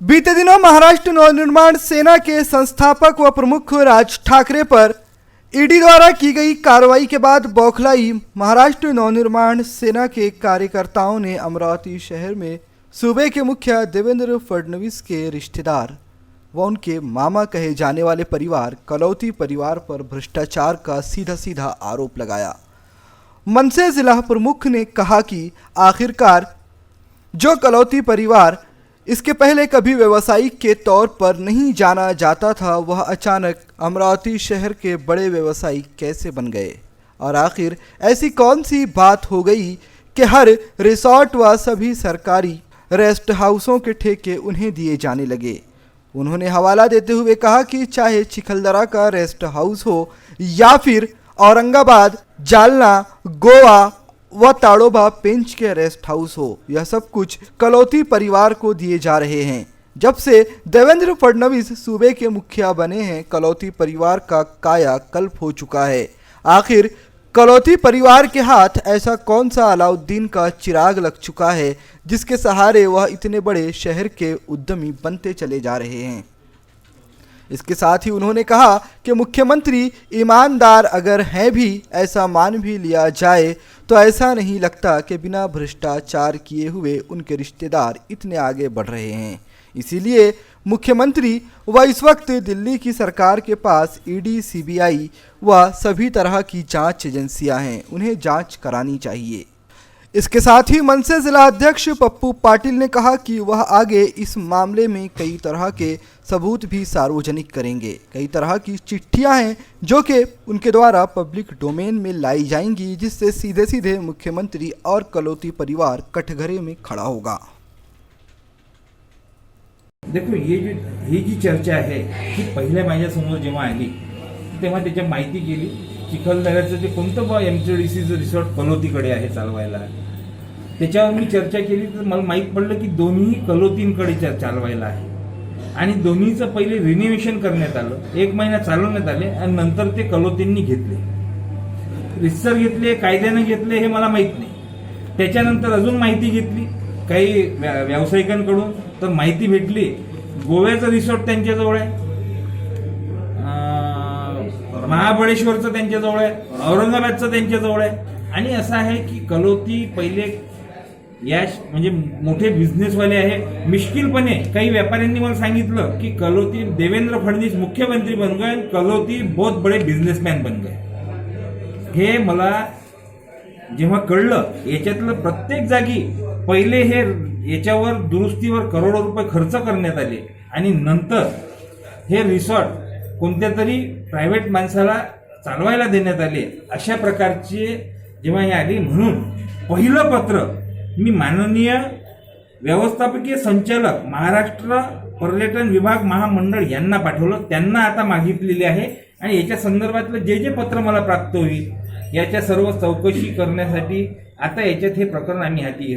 बीते दिनों महाराष्ट्र नवनिर्माण सेना के संस्थापक व प्रमुख राज ठाकरे पर ईडी द्वारा की गई कार्रवाई के बाद बौखलाई महाराष्ट्र नवनिर्माण सेना के कार्यकर्ताओं ने अमरावती शहर में सूबे के मुखिया देवेंद्र फडणवीस के रिश्तेदार व उनके मामा कहे जाने वाले परिवार कलौती परिवार पर भ्रष्टाचार का सीधा सीधा आरोप लगाया। मनसे जिला प्रमुख ने कहा कि आखिरकार जो कलौती परिवार इसके पहले कभी व्यवसायिक के तौर पर नहीं जाना जाता था, वह अचानक अमरावती शहर के बड़े व्यवसायी कैसे बन गए और आखिर ऐसी कौन सी बात हो गई कि हर रिसोर्ट व सभी सरकारी रेस्ट हाउसों के ठेके उन्हें दिए जाने लगे। उन्होंने हवाला देते हुए कहा कि चाहे चिखलदरा का रेस्ट हाउस हो या फिर औरंगाबाद, जालना, गोवा व ताड़ोबा पेंच के रेस्ट हाउस हो, यह सब कुछ कलौती परिवार को दिए जा रहे हैं। जब से देवेंद्र फडणवीस सूबे के मुखिया बने हैं, कलौती परिवार का काया कल्प हो चुका है। आखिर कलौती परिवार के हाथ ऐसा कौन सा अलाउद्दीन का चिराग लग चुका है जिसके सहारे वह इतने बड़े शहर के उद्यमी बनते चले जा रहे हैं। इसके साथ ही उन्होंने कहा कि मुख्यमंत्री ईमानदार अगर हैं भी, ऐसा मान भी लिया जाए तो ऐसा नहीं लगता कि बिना भ्रष्टाचार किए हुए उनके रिश्तेदार इतने आगे बढ़ रहे हैं। इसीलिए मुख्यमंत्री व इस वक्त दिल्ली की सरकार के पास ईडी, सीबीआई व सभी तरह की जांच एजेंसियां हैं, उन्हें जांच करानी चाहिए। इसके साथ ही मनसे जिला अध्यक्ष पप्पू पाटिल ने कहा कि वह आगे इस मामले में कई तरह के सबूत भी सार्वजनिक करेंगे। कई तरह की चिट्ठियां हैं जो कि उनके द्वारा पब्लिक डोमेन में लाई जाएंगी, जिससे सीधे सीधे मुख्यमंत्री और कलौती परिवार कटघरे में खड़ा होगा। देखो, ही जी चर्चा आहे की पहिल्या माझ्यासमोर जेव्हा आली तेव्हा त्याची माहिती केली। चिखलदऱ्याचं जे कोणतं बा एमटीडीसीचं रिसॉर्ट कलौतीकडे आहे चालवायला, त्याच्यावर मी चर्चा केली तर मला माहीत पडलं की दोन्ही कलौतींकडे चालवायला आहे आणि दोन्हीचं पहिले रिनोव्हेशन करण्यात आलं, 1 महिना चालवण्यात आले आणि नंतर ते कलौतींनी घेतले, रितसर घेतले, कायद्याने घेतले हे मला माहीत नाही। त्याच्यानंतर अजून माहिती घेतली काही व्यावसायिकांकडून, तर माहिती भेटली गोव्याचं रिसॉर्ट त्यांच्याजवळ आहे, महाबळेश्वरचं त्यांच्याजवळ आहे, औरंगाबादचं त्यांच्याजवळ आहे आणि असं आहे की कलौती पहिले या म्हणजे मोठे बिझनेसवाले आहे। मिश्किलपणे काही व्यापाऱ्यांनी मला सांगितलं की कलौती देवेंद्र फडणवीस मुख्यमंत्री बन गए, कलौती बहुत बड़े बिझनेसमॅन बन गए। हे मला जेव्हा कळलं, याच्यातलं प्रत्येक जागी पहिले हे याच्यावर दुरुस्तीवर करोडो रुपये खर्च करण्यात आले आणि नंतर हे रिसॉर्ट कोणत्या तरी प्रायव्हेट माणसाला चालवायला देण्यात आले। अशा प्रकारचे जेव्हा हे आली, म्हणून पहिलं पत्र मी माननीय व्यवस्थापकीय संचालक महाराष्ट्र पर्यटन विभाग महामंडळ यांना पाठवलं। त्यांना आता मागितलेले आहे आणि याच्या संदर्भातलं जे जे पत्र मला प्राप्त होईल याच्या सर्व चौकशी करण्यासाठी आता याच्यात हे प्रकरण आम्ही हाती घेऊ।